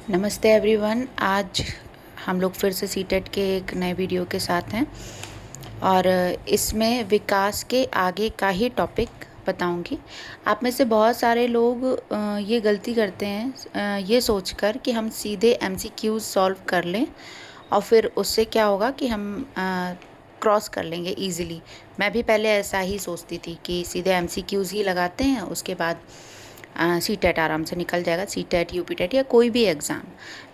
नमस्ते एवरीवन। आज हम लोग फिर से सीटेट के एक नए वीडियो के साथ हैं और इसमें विकास के आगे का ही टॉपिक बताऊंगी। आप में से बहुत सारे लोग ये गलती करते हैं ये सोचकर कि हम सीधे एमसीक्यूज सॉल्व कर लें और फिर उससे क्या होगा कि हम क्रॉस कर लेंगे इजीली। मैं भी पहले ऐसा ही सोचती थी कि सीधे एमसीक्यूज ही लगाते हैं, उसके बाद सीटेट आराम से निकल जाएगा, सीटेट यूपीटेट या कोई भी एग्ज़ाम।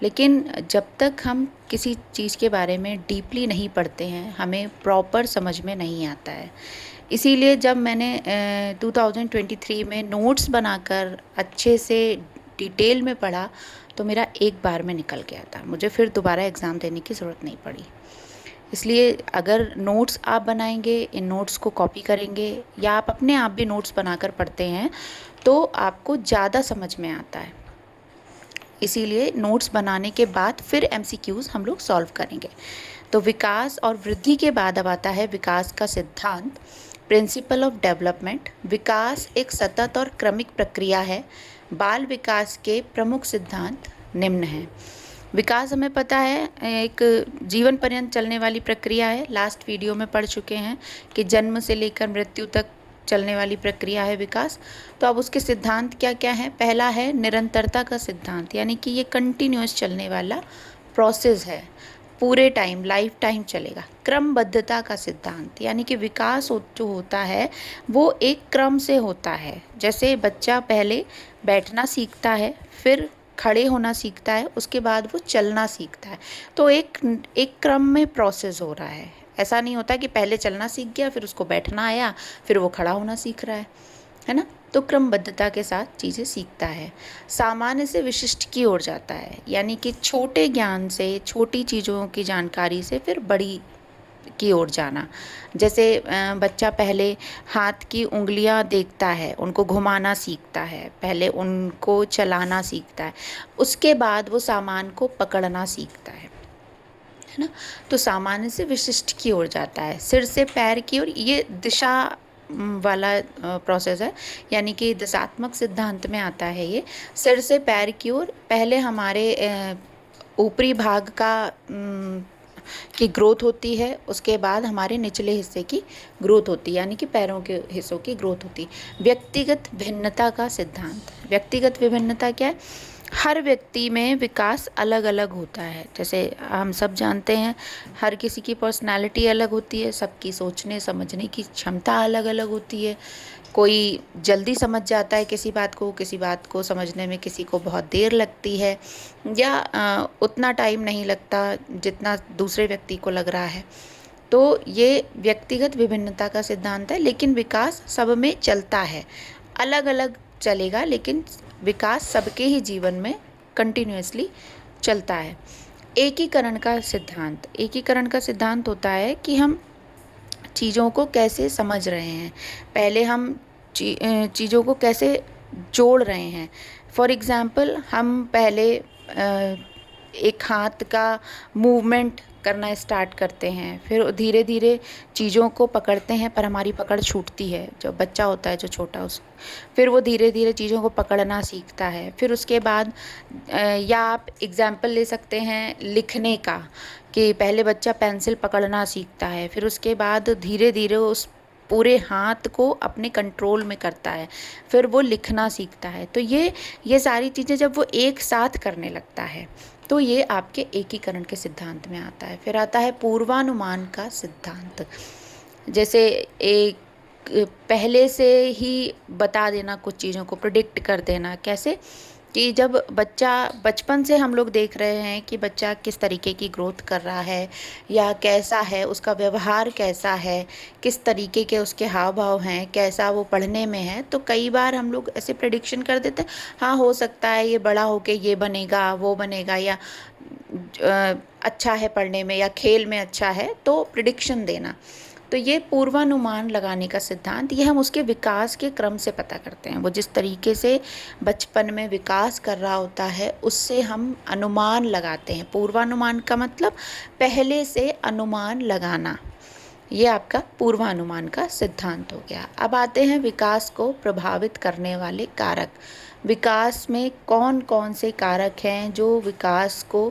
लेकिन जब तक हम किसी चीज़ के बारे में डीपली नहीं पढ़ते हैं हमें प्रॉपर समझ में नहीं आता है। इसीलिए जब मैंने 2023 में नोट्स बनाकर अच्छे से डिटेल में पढ़ा तो मेरा एक बार में निकल गया था, मुझे फिर दोबारा एग्ज़ाम देने की ज़रूरत नहीं पड़ी। इसलिए अगर नोट्स आप बनाएंगे, इन नोट्स को कॉपी करेंगे या आप अपने आप भी नोट्स बनाकर पढ़ते हैं तो आपको ज़्यादा समझ में आता है। इसीलिए नोट्स बनाने के बाद फिर एमसीक्यूज हम लोग सॉल्व करेंगे। तो विकास और वृद्धि के बाद अब आता है विकास का सिद्धांत, प्रिंसिपल ऑफ डेवलपमेंट। विकास एक सतत और क्रमिक प्रक्रिया है। बाल विकास के प्रमुख सिद्धांत निम्न हैं। विकास हमें पता है एक जीवन पर्यंत चलने वाली प्रक्रिया है, लास्ट वीडियो में पढ़ चुके हैं कि जन्म से लेकर मृत्यु तक चलने वाली प्रक्रिया है विकास। तो अब उसके सिद्धांत क्या क्या हैं? पहला है निरंतरता का सिद्धांत, यानी कि ये कंटिन्यूअस चलने वाला प्रोसेस है, पूरे टाइम लाइफ टाइम चलेगा। क्रमबद्धता का सिद्धांत, यानी कि विकास जो होता है वो एक क्रम से होता है। जैसे बच्चा पहले बैठना सीखता है, फिर खड़े होना सीखता है, उसके बाद वो चलना सीखता है। तो एक क्रम में प्रोसेस हो रहा है। ऐसा नहीं होता कि पहले चलना सीख गया फिर उसको बैठना आया फिर वो खड़ा होना सीख रहा है ना। तो क्रमबद्धता के साथ चीज़ें सीखता है। सामान्य से विशिष्ट की ओर जाता है, यानी कि छोटे ज्ञान से, छोटी चीज़ों की जानकारी से फिर बड़ी की ओर जाना। जैसे बच्चा पहले हाथ की उंगलियां देखता है, उनको घुमाना सीखता है, पहले उनको चलाना सीखता है, उसके बाद वो सामान को पकड़ना सीखता है ना। तो सामान्य से विशिष्ट की ओर जाता है। सिर से पैर की ओर, ये दिशा वाला प्रोसेस है, यानी कि दिशात्मक सिद्धांत में आता है ये। सिर से पैर की ओर पहले हमारे ऊपरी भाग का की ग्रोथ होती है, उसके बाद हमारे निचले हिस्से की ग्रोथ होती है, यानी कि पैरों के हिस्सों की ग्रोथ होती है। व्यक्तिगत भिन्नता का सिद्धांत। व्यक्तिगत विभिन्नता क्या है? हर व्यक्ति में विकास अलग अलग होता है। जैसे हम सब जानते हैं हर किसी की पर्सनालिटी अलग होती है, सबकी सोचने समझने की क्षमता अलग अलग होती है। कोई जल्दी समझ जाता है किसी बात को समझने में किसी को बहुत देर लगती है, या उतना टाइम नहीं लगता जितना दूसरे व्यक्ति को लग रहा है। तो ये व्यक्तिगत विभिन्नता का सिद्धांत है। लेकिन विकास सब में चलता है, अलग अलग चलेगा, लेकिन विकास सबके ही जीवन में कंटिन्यूअसली चलता है। एकीकरण का सिद्धांत। एकीकरण का सिद्धांत होता है कि हम चीज़ों को कैसे समझ रहे हैं, पहले हम चीज़ों को कैसे जोड़ रहे हैं। फॉर एग्ज़ाम्पल हम पहले एक हाथ का मूवमेंट करना स्टार्ट करते हैं, फिर धीरे धीरे चीज़ों को पकड़ते हैं पर हमारी पकड़ छूटती है। जो बच्चा होता है जो छोटा, उस फिर वो धीरे धीरे चीज़ों को पकड़ना सीखता है। फिर उसके बाद या आप एग्ज़ाम्पल ले सकते हैं लिखने का, कि पहले बच्चा पेंसिल पकड़ना सीखता है, फिर उसके बाद धीरे धीरे उस पूरे हाथ को अपने कंट्रोल में करता है, फिर वो लिखना सीखता है। तो ये सारी चीज़ें जब वो एक साथ करने लगता है तो ये आपके एकीकरण के सिद्धांत में आता है। फिर आता है पूर्वानुमान का सिद्धांत। जैसे एक पहले से ही बता देना, कुछ चीज़ों को प्रिडिक्ट कर देना। कैसे? कि जब बच्चा, बचपन से हम लोग देख रहे हैं कि बच्चा किस तरीके की ग्रोथ कर रहा है या कैसा है, उसका व्यवहार कैसा है, किस तरीके के उसके हाव भाव हैं, कैसा वो पढ़ने में है। तो कई बार हम लोग ऐसे प्रेडिक्शन कर देते हैं, हाँ हो सकता है ये बड़ा होके ये बनेगा वो बनेगा, या अच्छा है पढ़ने में या खेल में अच्छा है, तो प्रिडिक्शन देना। तो ये पूर्वानुमान लगाने का सिद्धांत, ये हम उसके विकास के क्रम से पता करते हैं। वो जिस तरीके से बचपन में विकास कर रहा होता है उससे हम अनुमान लगाते हैं। पूर्वानुमान का मतलब पहले से अनुमान लगाना, ये आपका पूर्वानुमान का सिद्धांत हो गया। अब आते हैं विकास को प्रभावित करने वाले कारक। विकास में कौन कौन से कारक हैं जो विकास को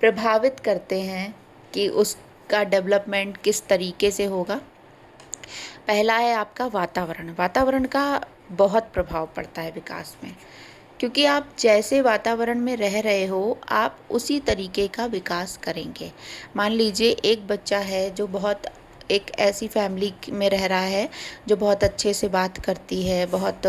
प्रभावित करते हैं कि उसका डेवलपमेंट किस तरीके से होगा। पहला है आपका वातावरण। वातावरण का बहुत प्रभाव पड़ता है विकास में, क्योंकि आप जैसे वातावरण में रह रहे हो आप उसी तरीके का विकास करेंगे। मान लीजिए एक बच्चा है जो बहुत एक ऐसी फैमिली में रह रहा है जो बहुत अच्छे से बात करती है, बहुत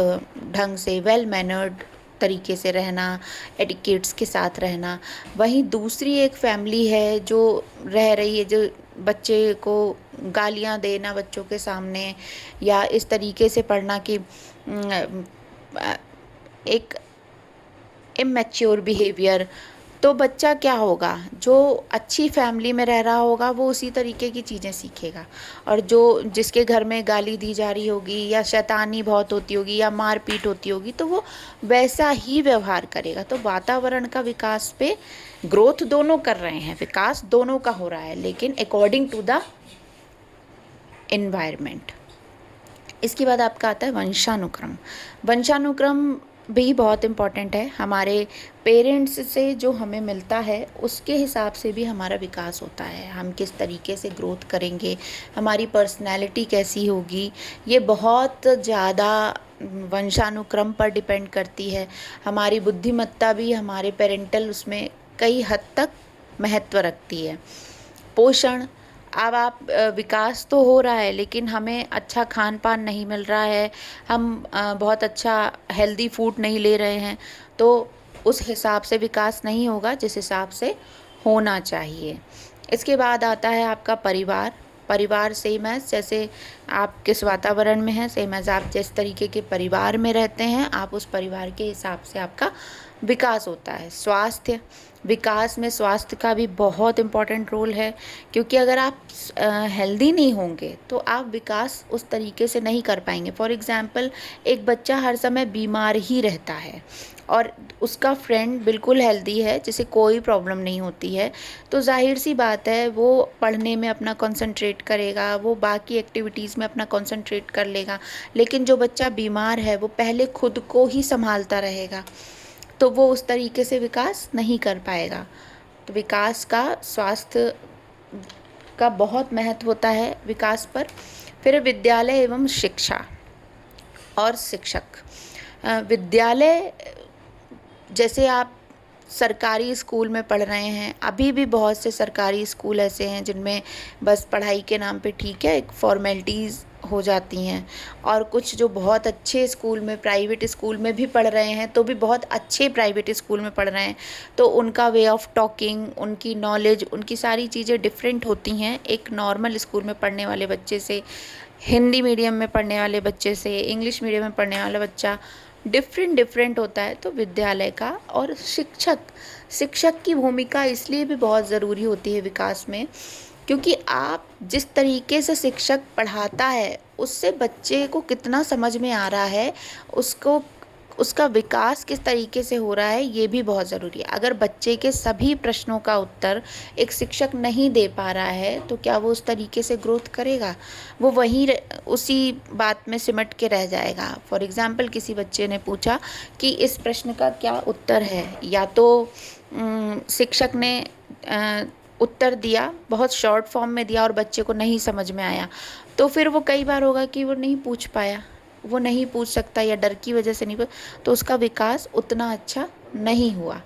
ढंग से वेल मैनर्ड तरीके से रहना, एटिकेट्स के साथ रहना। वहीं दूसरी एक फैमिली है जो रह रही है, जो बच्चे को गालियां देना बच्चों के सामने, या इस तरीके से पढ़ना कि एक इमैच्योर बिहेवियर। तो बच्चा क्या होगा, जो अच्छी फैमिली में रह रहा होगा वो उसी तरीके की चीज़ें सीखेगा, और जो जिसके घर में गाली दी जा रही होगी या शैतानी बहुत होती होगी या मारपीट होती होगी तो वो वैसा ही व्यवहार करेगा। तो वातावरण का विकास पे ग्रोथ दोनों कर रहे हैं, विकास दोनों का हो रहा है, लेकिन अकॉर्डिंग टू द एनवायरनमेंट। इसके बाद आपका आता है वंशानुक्रम। वंशानुक्रम भी बहुत इम्पॉर्टेंट है। हमारे पेरेंट्स से जो हमें मिलता है उसके हिसाब से भी हमारा विकास होता है। हम किस तरीके से ग्रोथ करेंगे, हमारी पर्सनैलिटी कैसी होगी, ये बहुत ज़्यादा वंशानुक्रम पर डिपेंड करती है। हमारी बुद्धिमत्ता भी हमारे पेरेंटल उसमें कई हद तक महत्व रखती है। पोषण, अब आप विकास तो हो रहा है लेकिन हमें अच्छा खान पान नहीं मिल रहा है, हम बहुत अच्छा हेल्दी फूड नहीं ले रहे हैं, तो उस हिसाब से विकास नहीं होगा जिस हिसाब से होना चाहिए। इसके बाद आता है आपका परिवार। परिवार सेम है, जैसे आप किस वातावरण में हैं, सेम एज आप जिस तरीके के परिवार में रहते हैं आप उस परिवार के हिसाब से आपका विकास होता है। स्वास्थ्य, विकास में स्वास्थ्य का भी बहुत इम्पॉर्टेंट रोल है, क्योंकि अगर आप हेल्दी नहीं होंगे तो आप विकास उस तरीके से नहीं कर पाएंगे। फॉर एग्ज़ाम्पल, एक बच्चा हर समय बीमार ही रहता है और उसका फ्रेंड बिल्कुल हेल्दी है जिसे कोई प्रॉब्लम नहीं होती है, तो जाहिर सी बात है वो पढ़ने में अपना कंसंट्रेट करेगा, वो बाकी एक्टिविटीज़ में अपना कंसंट्रेट कर लेगा। लेकिन जो बच्चा बीमार है वो पहले खुद को ही संभालता रहेगा, तो वो उस तरीके से विकास नहीं कर पाएगा। तो विकास का स्वास्थ्य का बहुत महत्व होता है विकास पर। फिर विद्यालय एवं शिक्षा और शिक्षक। विद्यालय, जैसे आप सरकारी स्कूल में पढ़ रहे हैं, अभी भी बहुत से सरकारी स्कूल ऐसे हैं जिनमें बस पढ़ाई के नाम पे ठीक है एक फॉर्मेलिटीज़ हो जाती हैं, और कुछ जो बहुत अच्छे स्कूल में, प्राइवेट स्कूल में भी पढ़ रहे हैं, तो भी बहुत अच्छे प्राइवेट स्कूल में पढ़ रहे हैं, तो उनका वे ऑफ टॉकिंग, उनकी नॉलेज, उनकी सारी चीज़ें डिफरेंट होती हैं एक नॉर्मल स्कूल में पढ़ने वाले बच्चे से। हिंदी मीडियम में पढ़ने वाले बच्चे से इंग्लिश मीडियम में पढ़ने वाला बच्चा डिफरेंट होता है। तो विद्यालय का और शिक्षक की भूमिका इसलिए भी बहुत ज़रूरी होती है विकास में, क्योंकि आप जिस तरीके से शिक्षक पढ़ाता है उससे बच्चे को कितना समझ में आ रहा है, उसको उसका विकास किस तरीके से हो रहा है, ये भी बहुत ज़रूरी है। अगर बच्चे के सभी प्रश्नों का उत्तर एक शिक्षक नहीं दे पा रहा है तो क्या वो उस तरीके से ग्रोथ करेगा, वो वहीं उसी बात में सिमट के रह जाएगा। फॉर एग्ज़ाम्पल, किसी बच्चे ने पूछा कि इस प्रश्न का क्या उत्तर है, या तो शिक्षक ने उत्तर दिया, बहुत शॉर्ट फॉर्म में दिया और बच्चे को नहीं समझ में आया, तो फिर वो कई बार होगा कि वो नहीं पूछ पाया, वो नहीं पूछ सकता या डर की वजह से नहीं, तो उसका विकास उतना अच्छा नहीं हुआ।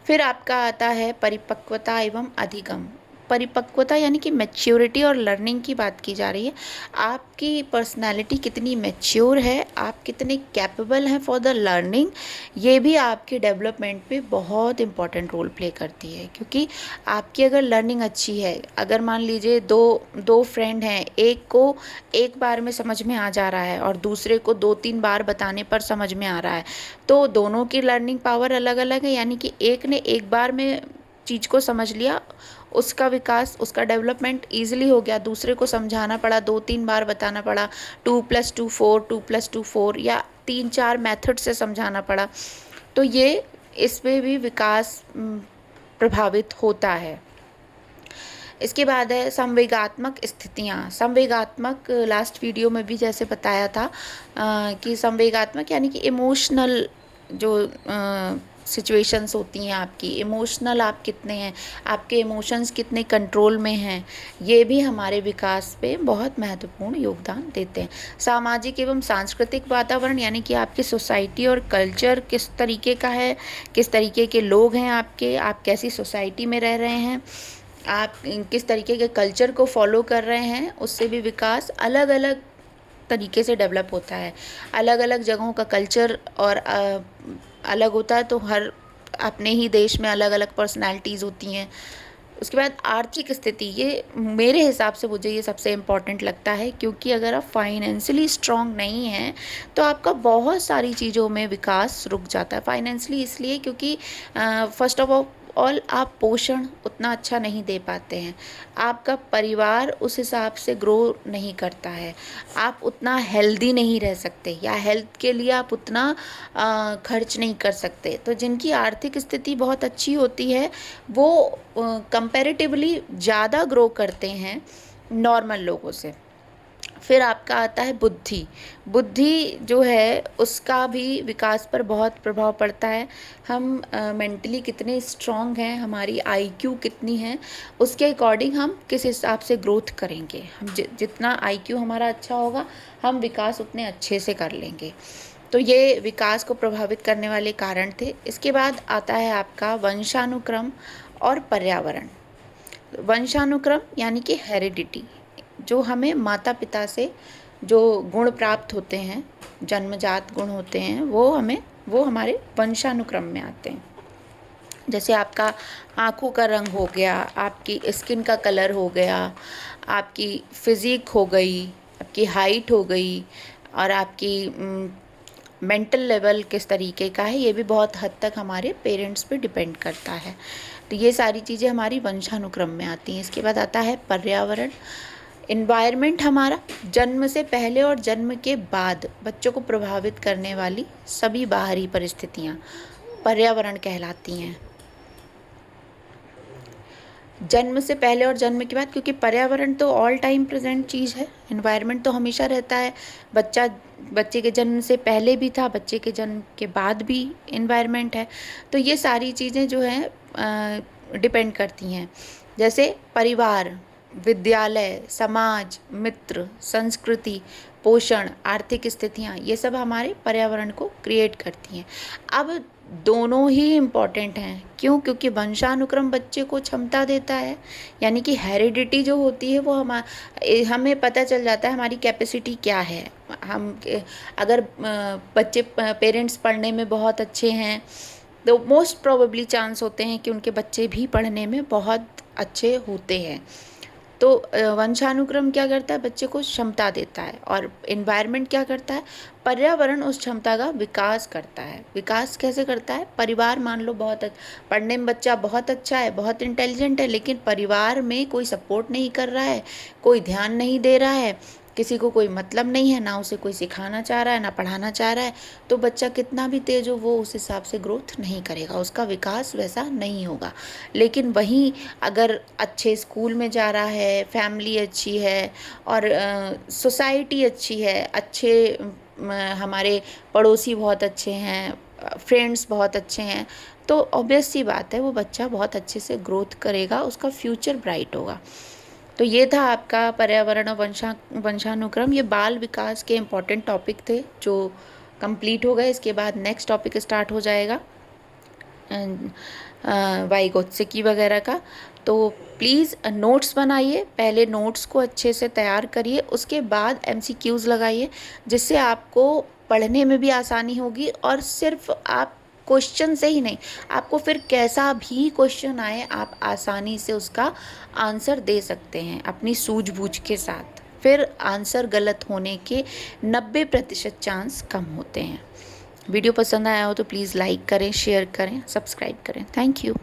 फिर आपका आता है परिपक्वता एवं अधिगम। परिपक्वता यानी कि मैच्योरिटी और लर्निंग की बात की जा रही है। आपकी पर्सनालिटी कितनी मैच्योर है, आप कितने कैपेबल हैं फॉर द लर्निंग, ये भी आपके डेवलपमेंट पे बहुत इम्पॉर्टेंट रोल प्ले करती है। क्योंकि आपकी अगर लर्निंग अच्छी है, अगर मान लीजिए दो फ्रेंड हैं, एक को एक बार में समझ में आ जा रहा है और दूसरे को 2-3 बार बताने पर समझ में आ रहा है, तो दोनों की लर्निंग पावर अलग अलग है। यानी कि एक ने एक बार में चीज़ को समझ लिया, उसका विकास, उसका डेवलपमेंट ईजिली हो गया, दूसरे को समझाना पड़ा, 2-3 बार बताना पड़ा, 2+2 4, 2+2 4, या 3-4 मेथड से समझाना पड़ा, तो ये इसमें भी विकास प्रभावित होता है। इसके बाद है संवेगात्मक स्थितियाँ। संवेगात्मक लास्ट वीडियो में भी जैसे बताया था कि संवेगात्मक यानी कि इमोशनल जो सिचुएशंस होती हैं आपकी, इमोशनल आप कितने हैं, आपके इमोशंस कितने कंट्रोल में हैं, ये भी हमारे विकास पे बहुत महत्वपूर्ण योगदान देते हैं। सामाजिक एवं सांस्कृतिक वातावरण यानी कि आपकी सोसाइटी और कल्चर किस तरीके का है, किस तरीके के लोग हैं आपके, आप कैसी सोसाइटी में रह रहे हैं, आप किस तरीके के कल्चर को फॉलो कर रहे हैं, उससे भी विकास अलग अलग तरीके से डेवलप होता है। अलग अलग जगहों का कल्चर और अलग होता है, तो हर अपने ही देश में अलग अलग पर्सनालिटीज़ होती हैं। उसके बाद आर्थिक स्थिति, ये मेरे हिसाब से मुझे ये सबसे इम्पॉर्टेंट लगता है, क्योंकि अगर आप फाइनेंशियली स्ट्रॉन्ग नहीं हैं तो आपका बहुत सारी चीज़ों में विकास रुक जाता है। फाइनेंशियली इसलिए क्योंकि फर्स्ट ऑफ ऑल आप पोषण उतना अच्छा नहीं दे पाते हैं, आपका परिवार उस हिसाब से ग्रो नहीं करता है, आप उतना हेल्दी नहीं रह सकते, या हेल्थ के लिए आप उतना खर्च नहीं कर सकते। तो जिनकी आर्थिक स्थिति बहुत अच्छी होती है वो कंपैरेटिवली ज़्यादा ग्रो करते हैं नॉर्मल लोगों से। फिर आपका आता है बुद्धि। बुद्धि जो है उसका भी विकास पर बहुत प्रभाव पड़ता है। हम मेंटली कितने स्ट्रॉन्ग हैं, हमारी आईक्यू कितनी है, उसके अकॉर्डिंग हम किस हिसाब से ग्रोथ करेंगे। हम जितना आईक्यू हमारा अच्छा होगा हम विकास उतने अच्छे से कर लेंगे। तो ये विकास को प्रभावित करने वाले कारण थे। इसके बाद आता है आपका वंशानुक्रम और पर्यावरण। वंशानुक्रम यानी कि हेरिडिटी, जो हमें माता पिता से जो गुण प्राप्त होते हैं, जन्मजात गुण होते हैं, वो हमारे वंशानुक्रम में आते हैं। जैसे आपका आँखों का रंग हो गया, आपकी स्किन का कलर हो गया, आपकी फिज़िक हो गई, आपकी हाइट हो गई, और आपकी मेंटल लेवल किस तरीके का है, ये भी बहुत हद तक हमारे पेरेंट्स पे डिपेंड करता है। तो ये सारी चीज़ें हमारी वंशानुक्रम में आती हैं। इसके बाद आता है पर्यावरण। इन्वायरमेंट हमारा जन्म से पहले और जन्म के बाद बच्चों को प्रभावित करने वाली सभी बाहरी परिस्थितियाँ पर्यावरण कहलाती हैं। जन्म से पहले और जन्म के बाद, क्योंकि पर्यावरण तो ऑल टाइम प्रेजेंट चीज़ है, इन्वायरमेंट तो हमेशा रहता है। बच्चे के जन्म से पहले भी था, बच्चे के जन्म के बाद भी इन्वायरमेंट है। तो ये सारी चीज़ें जो हैं डिपेंड करती हैं। जैसे परिवार, विद्यालय, समाज, मित्र, संस्कृति, पोषण, आर्थिक स्थितियाँ, ये सब हमारे पर्यावरण को क्रिएट करती हैं। अब दोनों ही इम्पॉर्टेंट हैं। क्यों? क्योंकि वंशानुक्रम बच्चे को क्षमता देता है, यानी कि हेरिडिटी जो होती है वो हमें पता चल जाता है हमारी कैपेसिटी क्या है। हम अगर पेरेंट्स पढ़ने में बहुत अच्छे हैं तो मोस्ट प्रोबेबली चांस होते हैं कि उनके बच्चे भी पढ़ने में बहुत अच्छे होते हैं। तो वंशानुक्रम क्या करता है? बच्चे को क्षमता देता है। और एनवायरनमेंट क्या करता है? पर्यावरण उस क्षमता का विकास करता है। विकास कैसे करता है? परिवार मान लो पढ़ने में बच्चा बहुत अच्छा है, बहुत इंटेलिजेंट है, लेकिन परिवार में कोई सपोर्ट नहीं कर रहा है, कोई ध्यान नहीं दे रहा है, किसी को कोई मतलब नहीं है, ना उसे कोई सिखाना चाह रहा है, ना पढ़ाना चाह रहा है, तो बच्चा कितना भी तेज हो वो उस हिसाब से ग्रोथ नहीं करेगा, उसका विकास वैसा नहीं होगा। लेकिन वहीं अगर अच्छे स्कूल में जा रहा है, फैमिली अच्छी है और सोसाइटी अच्छी है, अच्छे हमारे पड़ोसी बहुत अच्छे हैं, फ्रेंड्स बहुत अच्छे हैं, तो ऑब्वियस सी बात है वो बच्चा बहुत अच्छे से ग्रोथ करेगा, उसका फ्यूचर ब्राइट होगा। तो ये था आपका पर्यावरण और वंशानुक्रम। ये बाल विकास के इम्पॉर्टेंट टॉपिक थे जो कंप्लीट हो गए। इसके बाद नेक्स्ट टॉपिक स्टार्ट हो जाएगा वाइगोत्स्की वगैरह का। तो प्लीज़ नोट्स बनाइए, पहले नोट्स को अच्छे से तैयार करिए, उसके बाद MCQs लगाइए, जिससे आपको पढ़ने में भी आसानी होगी। और सिर्फ आप क्वेश्चन से ही नहीं, आपको फिर कैसा भी क्वेश्चन आए आप आसानी से उसका आंसर दे सकते हैं अपनी सूझबूझ के साथ। फिर आंसर गलत होने के 90% चांस कम होते हैं। वीडियो पसंद आया हो तो प्लीज़ लाइक करें, शेयर करें, सब्सक्राइब करें। Thank you.